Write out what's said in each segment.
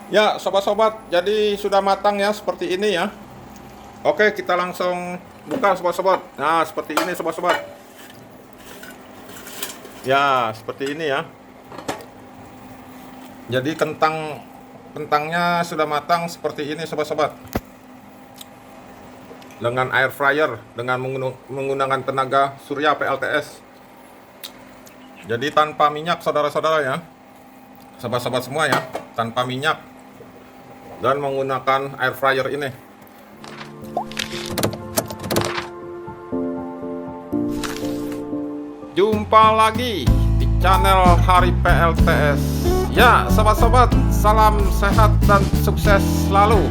Ya, sobat-sobat, jadi sudah matang ya seperti ini ya. Oke, kita langsung buka sobat-sobat. Nah, seperti ini sobat-sobat. Ya, seperti ini ya. Jadi kentangnya sudah matang seperti ini sobat-sobat. Dengan air fryer, dengan menggunakan tenaga surya PLTS. Jadi tanpa minyak saudara-saudara ya. Sobat-sobat semua ya, tanpa minyak. Dan menggunakan air fryer ini. Jumpa lagi di channel Hari PLTS. Ya, sobat-sobat, salam sehat dan sukses selalu.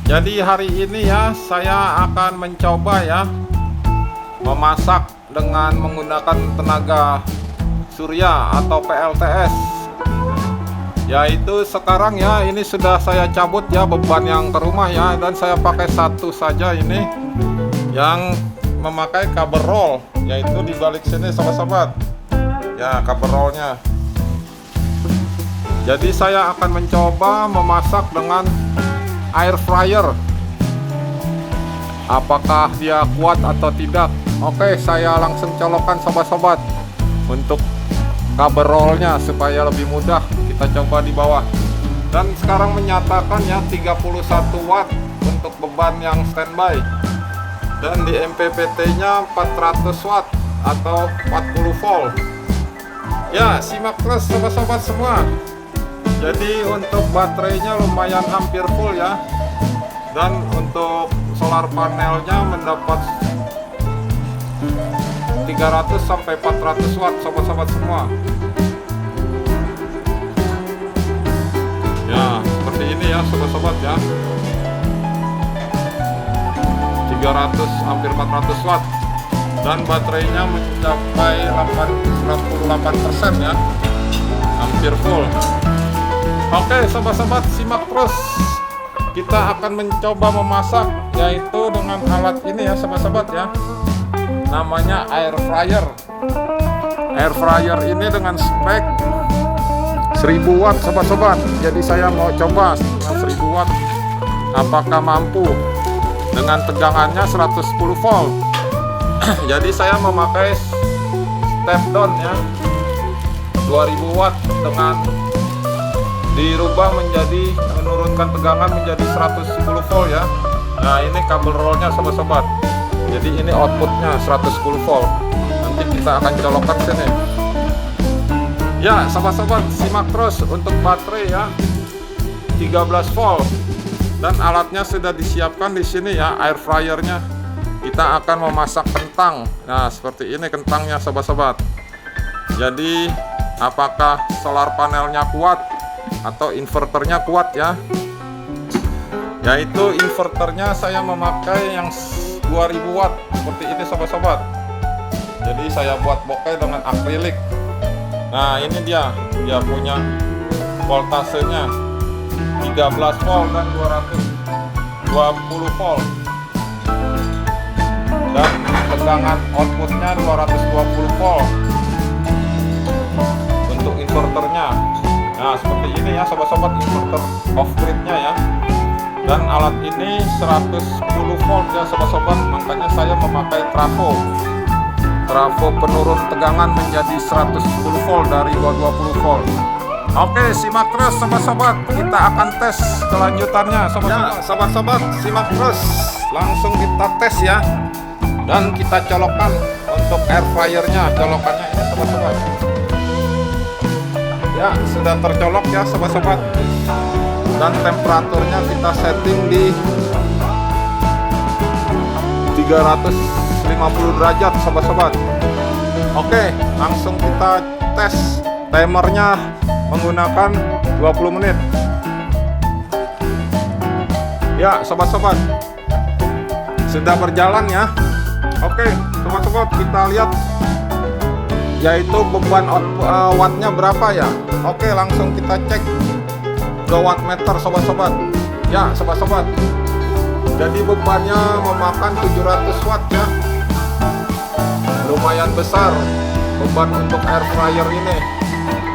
Jadi hari ini ya, saya akan mencoba ya memasak dengan menggunakan tenaga surya atau PLTS. Yaitu sekarang ya, ini sudah saya cabut ya beban yang ke rumah ya, dan saya pakai satu saja ini yang memakai cover roll, yaitu di balik sini sobat-sobat ya, cover rollnya. Jadi saya akan mencoba memasak dengan air fryer, apakah dia kuat atau tidak. Oke, saya langsung colokkan sobat-sobat untuk cover rollnya supaya lebih mudah. Kita coba di bawah, dan sekarang menyatakan ya 31 watt untuk beban yang standby, dan di MPPT nya 400 watt atau 40 volt ya. Simak terus sobat-sobat semua. Jadi untuk baterainya lumayan hampir full ya, dan untuk solar panelnya mendapat 300 sampai 400 watt sobat-sobat semua ya. Seperti ini ya sobat-sobat ya, 300 hampir 400 watt, dan baterainya mencapai 98% ya, hampir full. Oke sobat-sobat, simak terus. Kita akan mencoba memasak, yaitu dengan alat ini ya sobat-sobat ya, namanya air fryer. Air fryer ini dengan spek 1000 watt sobat-sobat. Jadi saya mau coba 1000 watt apakah mampu dengan tegangannya 110 volt. Jadi saya memakai step down ya, 2000 watt dengan dirubah menjadi menurunkan tegangan menjadi 110 volt ya. Nah, ini kabel rollnya sobat-sobat. Jadi ini outputnya 110 volt. Nanti kita akan colokkan sini. Ya, sobat-sobat, simak terus. Untuk baterai ya 13 volt, dan alatnya sudah disiapkan di sini ya, air fryernya. Kita akan memasak kentang. Nah, seperti ini kentangnya sobat-sobat. Jadi apakah solar panelnya kuat atau inverternya kuat ya? Yaitu inverternya saya memakai yang 2000 watt seperti ini sobat-sobat. Jadi saya buat bokeh dengan akrilik. Nah, ini dia punya voltasenya 13 volt dan 220 volt, dan tegangan outputnya 220 volt untuk inverternya. Nah, seperti ini ya sobat-sobat, inverter off gridnya ya. Dan alat ini 110 volt ya sobat-sobat, makanya saya memakai trafo penurun tegangan menjadi 110 volt dari 220 volt. Oke, simak terus sobat-sobat, kita akan tes kelanjutannya sobat-sobat. Ya, sobat-sobat, simak terus, langsung kita tes ya, dan kita colokkan untuk air fryernya. Colokannya ini sobat-sobat ya, sudah tercolok ya sobat-sobat, dan temperaturnya kita setting di 350 derajat sobat-sobat. Oke, langsung kita tes timernya menggunakan 20 menit ya sobat-sobat, sudah berjalan ya. Oke sobat-sobat, kita lihat yaitu beban wattnya berapa ya. Oke, langsung kita cek ke wattmeter sobat-sobat ya sobat-sobat. Jadi bebannya memakan 700 watt ya, lumayan besar beban untuk air fryer ini.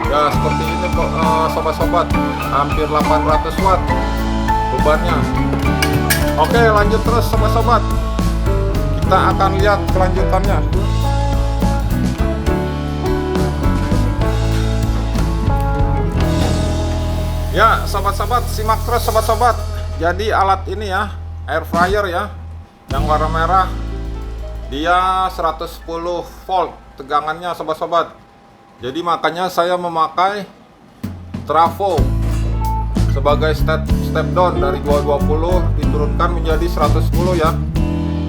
Ya seperti ini kok sobat-sobat, hampir 800 watt bebannya. Oke, lanjut terus sobat-sobat, kita akan lihat kelanjutannya. Ya sobat-sobat, simak terus sobat-sobat. Jadi alat ini ya, air fryer ya, yang warna merah, dia 110 volt tegangannya sobat-sobat. Jadi makanya saya memakai trafo sebagai step down, dari 220 diturunkan menjadi 110 ya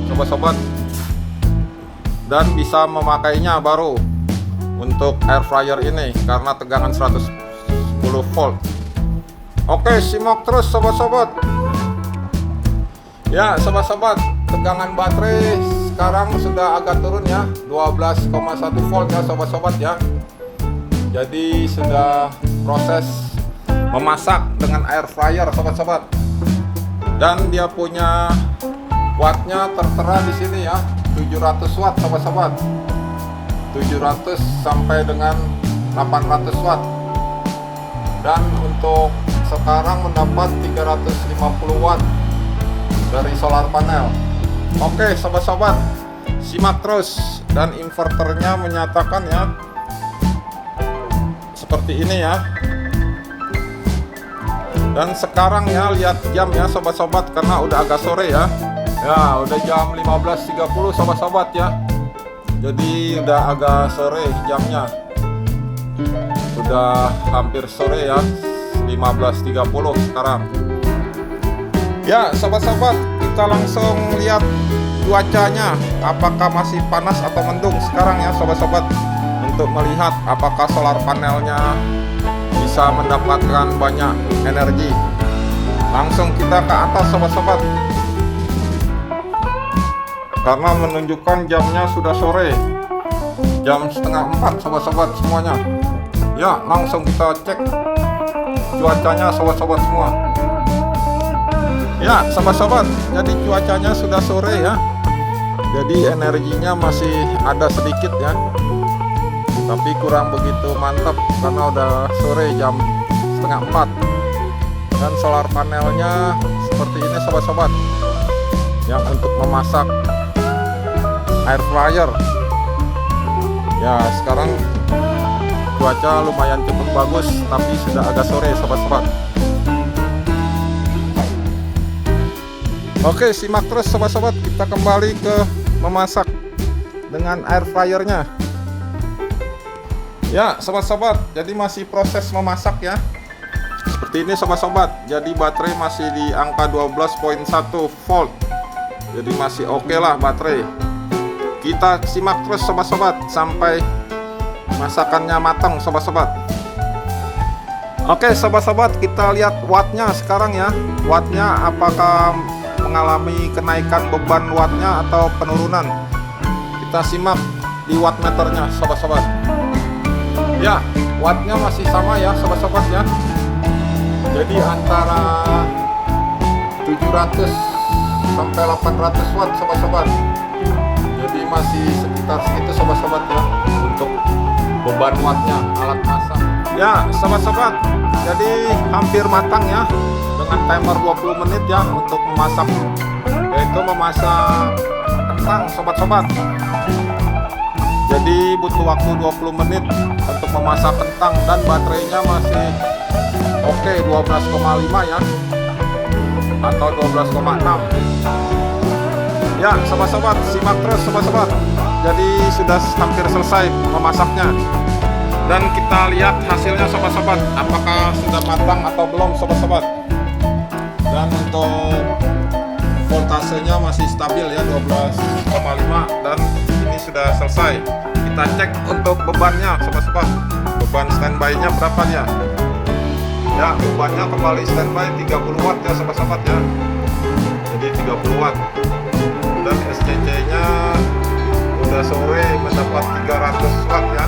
sobat-sobat, dan bisa memakainya baru untuk air fryer ini karena tegangan 110 volt. Oke, simak terus sobat-sobat. Ya sobat-sobat, tegangan baterai sekarang sudah agak turun ya, 12,1 volt ya sobat-sobat ya. Jadi sudah proses memasak dengan air fryer sobat-sobat. Dan dia punya wattnya tertera di sini ya, 700 watt sobat-sobat. 700 sampai dengan 800 watt. Dan untuk sekarang mendapat 350 watt dari solar panel. Oke sobat-sobat, simak terus. Dan inverternya menyatakan ya seperti ini ya. Dan sekarang ya, lihat jam ya sobat-sobat, karena udah agak sore ya. Ya udah jam 15.30 sobat-sobat ya. Jadi udah agak sore jamnya, udah hampir sore ya, 15.30 sekarang. Ya sobat-sobat, kita langsung lihat cuacanya, apakah masih panas atau mendung sekarang ya sobat-sobat, untuk melihat apakah solar panelnya bisa mendapatkan banyak energi. Langsung kita ke atas sobat-sobat, karena menunjukkan jamnya sudah sore, jam setengah 4 sobat-sobat semuanya. Ya langsung kita cek cuacanya sobat-sobat semua. Ya sobat-sobat, jadi cuacanya sudah sore ya, jadi energinya masih ada sedikit ya, tapi kurang begitu mantap karena udah sore jam setengah 4. Dan solar panelnya seperti ini sobat-sobat, yang untuk memasak air fryer. Ya sekarang cuaca lumayan cukup bagus, tapi sudah agak sore sobat-sobat. Oke, simak terus sobat-sobat, kita kembali ke memasak dengan air fryernya. Ya sobat-sobat, jadi masih proses memasak ya, seperti ini sobat-sobat. Jadi baterai masih di angka 12,1 volt, jadi masih oke lah baterai. Kita simak terus sobat-sobat sampai masakannya matang sobat-sobat. Oke sobat-sobat, kita lihat wattnya sekarang ya. Wattnya apakah mengalami kenaikan beban wattnya atau penurunan? Kita simak di wattmeternya sobat-sobat. Ya, wattnya masih sama ya sobat-sobat ya. Jadi antara 700 sampai 800 watt sobat-sobat. Jadi masih sekitar segitu sobat-sobat ya untuk beban wattnya alat masak. Ya sobat-sobat, jadi hampir matang ya, dengan timer 20 menit ya untuk memasak, yaitu memasak kentang sobat-sobat. Jadi butuh waktu 20 menit untuk memasak kentang, dan baterainya masih oke, 12,5 ya, atau 12,6. Ya sobat-sobat, simak terus sobat-sobat. Jadi sudah hampir selesai memasaknya, dan kita lihat hasilnya sobat-sobat, apakah sudah matang atau belum sobat-sobat. Dan untuk voltasenya masih stabil ya, 12,5, dan ini sudah selesai. Kita cek untuk bebannya sobat-sobat, beban standby-nya berapa dia. Ya bebannya kembali standby 30 watt ya sobat-sobat ya, jadi 30 watt. Dan SCC-nya udah sore mendapat 300 watt ya.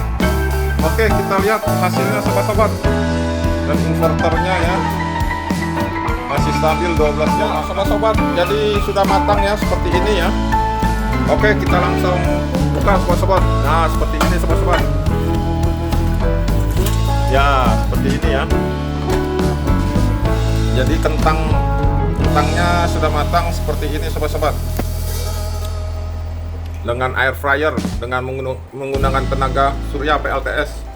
Oke, kita lihat hasilnya sobat-sobat. Dan inverternya ya masih stabil 12 jam sobat-sobat. Jadi sudah matang ya, seperti ini ya. Oke, kita langsung buka sobat-sobat. Nah seperti ini sobat-sobat. Ya, seperti ini ya. Jadi kentangnya sudah matang seperti ini sobat-sobat. Dengan air fryer dengan menggunakan tenaga surya PLTS.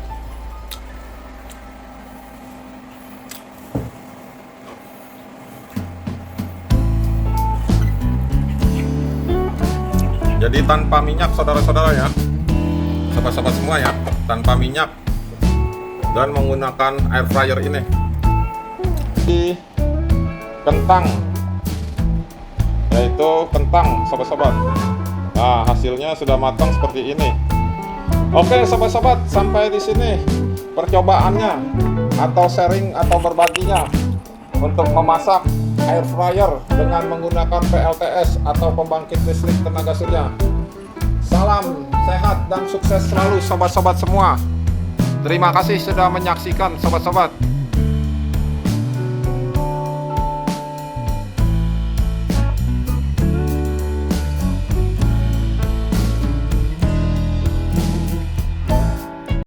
Jadi tanpa minyak saudara-saudara ya, sobat-sobat semua ya, tanpa minyak dan menggunakan air fryer ini. Di kentang, yaitu kentang sobat-sobat. Nah, hasilnya sudah matang seperti ini. Oke sobat-sobat, sampai di sini percobaannya atau sharing atau berbaginya untuk memasak air fryer dengan menggunakan PLTS atau pembangkit listrik tenaga surya. Salam sehat dan sukses selalu sobat-sobat semua. Terima kasih sudah menyaksikan sobat-sobat.